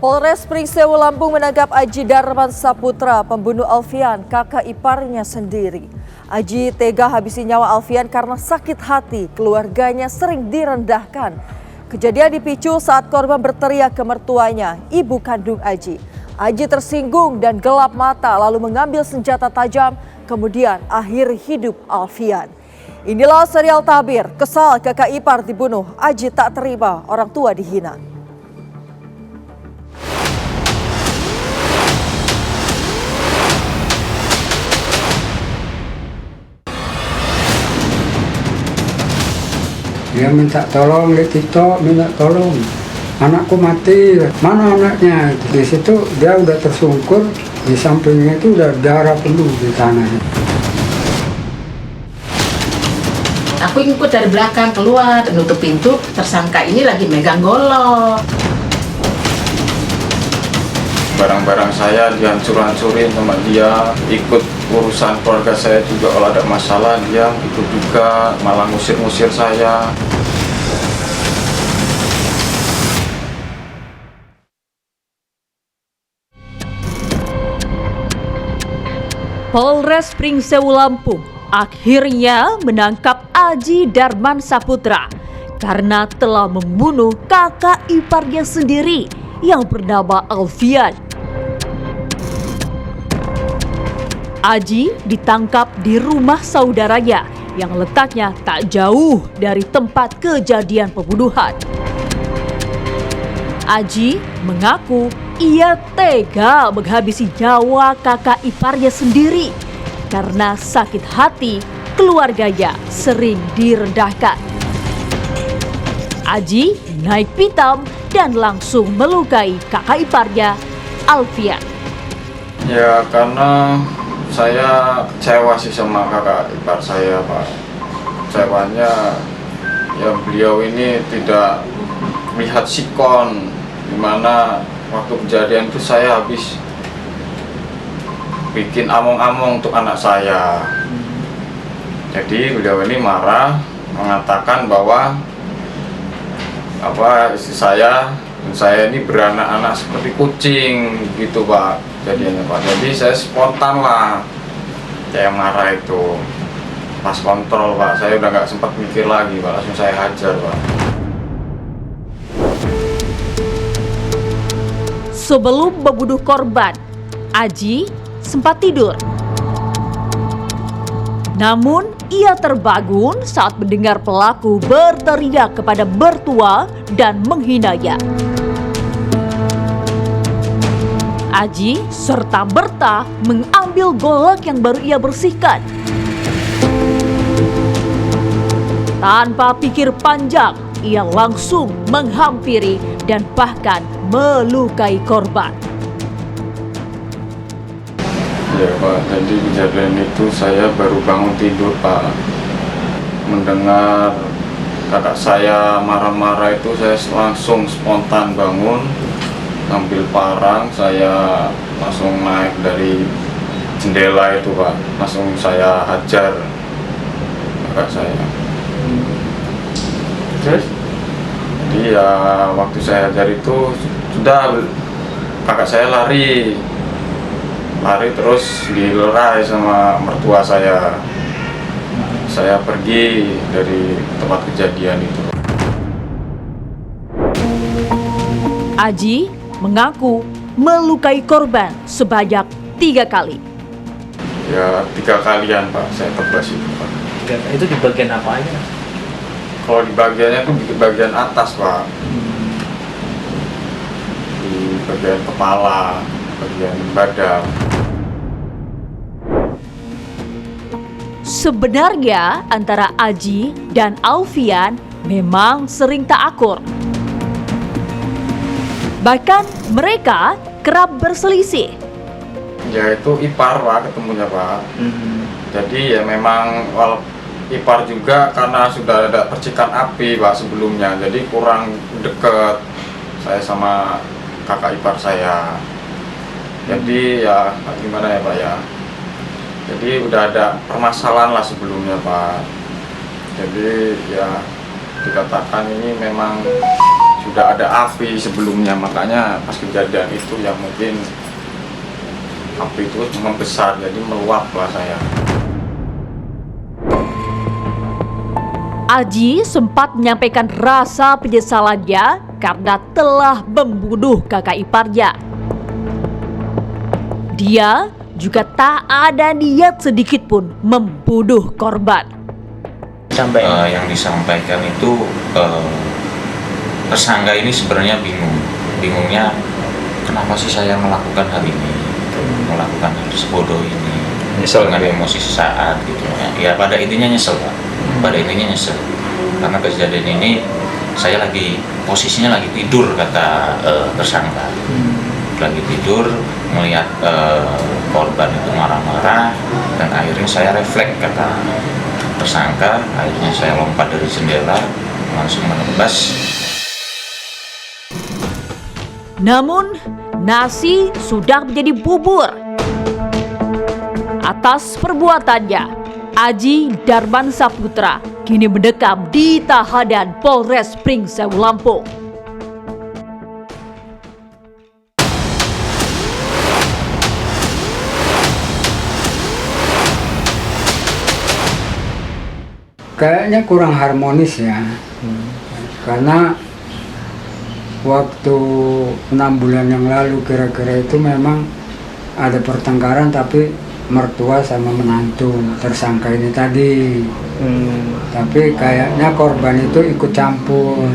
Polres Pringsewu Lampung menangkap Aji Darman Saputra, pembunuh Alfian, kakak iparnya sendiri. Aji tega habisi nyawa Alfian karena sakit hati, keluarganya sering direndahkan. Kejadian dipicu saat korban berteriak ke mertuanya, ibu kandung Aji. Aji tersinggung dan gelap mata lalu mengambil senjata tajam, kemudian akhiri hidup Alfian. Inilah serial tabir, kesal kakak ipar dibunuh, Aji tak terima orang tua dihina. Dia minta tolong di TikTok, minta tolong. Anakku mati, mana anaknya? Di situ dia udah tersungkur, di sampingnya itu udah darah penuh di tanahnya. Aku ikut dari belakang keluar, nutup pintu, tersangka ini lagi megang golok. Barang-barang saya dihancur-hancurin sama dia, ikut urusan keluarga saya juga kalau ada masalah dia ikut juga, malah ngusir-ngusir saya. Polres Pringsewu Lampung akhirnya menangkap Aji Darman Saputra karena telah membunuh kakak iparnya sendiri yang bernama Alfian. Aji ditangkap di rumah saudaranya yang letaknya tak jauh dari tempat kejadian pembunuhan. Aji mengaku ia tega menghabisi nyawa kakak iparnya sendiri karena sakit hati keluarganya sering direndahkan. Aji naik pitam dan langsung melukai kakak iparnya, Alfian. Ya karena saya kecewa sih sama kakak ipar saya, Pak. Kecewanya ya beliau ini tidak melihat sikon, dimana waktu kejadian itu saya habis bikin among-among untuk anak saya. Jadi beliau ini marah, mengatakan bahwa istri saya dan saya ini beranak-anak seperti kucing gitu, Pak. Jadinya, Pak. Jadi saya spontan lah, saya marah itu pas kontrol, Pak. Saya udah nggak sempat mikir lagi, Pak. Langsung saya hajar, Pak. Sebelum membunuh korban, Aji sempat tidur. Namun, ia terbangun saat mendengar pelaku berteriak kepada mertua dan menghinanya. Aji serta-merta mengambil golok yang baru ia bersihkan. Tanpa pikir panjang, ia langsung menghampiri dan bahkan melukai korban. Ya, Pak, jadi kejadian itu saya baru bangun tidur, Pak. Mendengar kakak saya marah-marah itu saya langsung spontan bangun, ambil parang, saya langsung naik dari jendela itu, Pak. Langsung saya hajar kakak saya. Terus? Jadi ya waktu saya hajar itu sudah kakak saya lari terus dilerai sama mertua saya. Saya pergi dari tempat kejadian itu. Aji mengaku melukai korban sebanyak 3 kali. Ya 3 kalian, Pak, saya tebas itu, Pak. Itu di bagian apa aja? Kalau di bagiannya tuh di bagian atas, Pak. Di bagian kepala, bagian badan. Sebenarnya antara Aji dan Alfian memang sering tak akur. Bahkan mereka kerap berselisih. Ya itu ipar, Pak, ketemunya, Pak. Jadi ya memang ipar juga karena sudah ada percikan api, Pak, sebelumnya. Jadi kurang deket saya sama kakak ipar saya. Jadi ya gimana ya, Pak, ya. Jadi udah ada permasalahan lah sebelumnya, Pak. Jadi ya dikatakan ini memang sudah ada api sebelumnya, makanya pas kejadian itu ya mungkin api itu membesar jadi meluap lah saya. Aji sempat menyampaikan rasa penyesalannya karena telah membunuh kakak iparnya. Dia juga tak ada niat sedikit pun membunuh korban. Sampai Yang disampaikan itu tersangka ini sebenarnya bingungnya kenapa sih saya melakukan hal ini, melakukan hal sebodoh ini dengan emosi sesaat gitu ya. Pada intinya nyesel Pak, pada intinya nyesel karena kejadian ini saya posisinya lagi tidur, kata tersangka. Lagi tidur melihat korban itu marah-marah dan akhirnya saya refleks, kata tersangka. Akhirnya saya lompat dari jendela langsung menebas. Namun nasi sudah menjadi bubur. Atas perbuatannya, Aji Darman Saputra kini mendekam di tahanan Polres Pringsewu, Lampung. Kayaknya kurang harmonis ya, karena waktu 6 bulan yang lalu kira-kira itu memang ada pertengkaran, tapi mertua sama menantu tersangka ini tadi. Tapi kayaknya korban itu ikut campur.